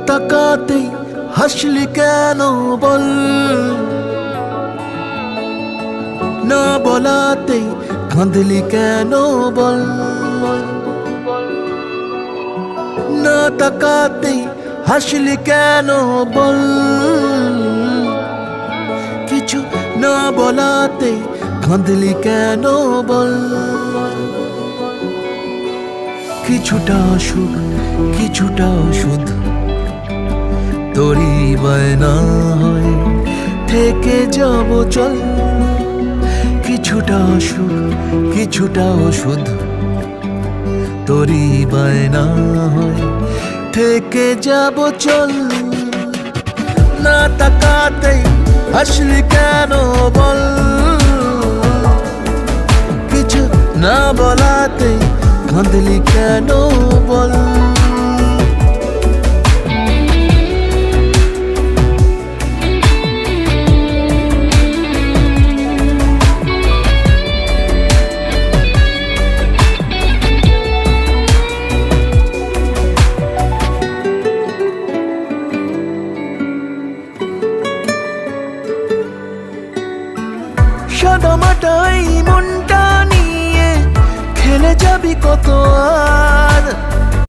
তাকাতেই হাসলি কেন বল, না বলাতেই কাঁদলি কেন বল, না তাকাতেই হাসলি কেন বল, কিছু না বলাতেই কাঁদলি কেন বল। কিছুটা সুখ কিছুটা ওষুধ তোরই বায়না হয় থেকে যাব চল, কিছুটা সুখ কিছুটা ওষুধ তোরই বায়না হয় থেকে যাব চল। না তাকাতেই হাসলি কেন বল, কিছু না বলাতেই কাঁদলি কেন বল। সাদামাটাই মনটা নিয়ে খেলে যাবি কত আর,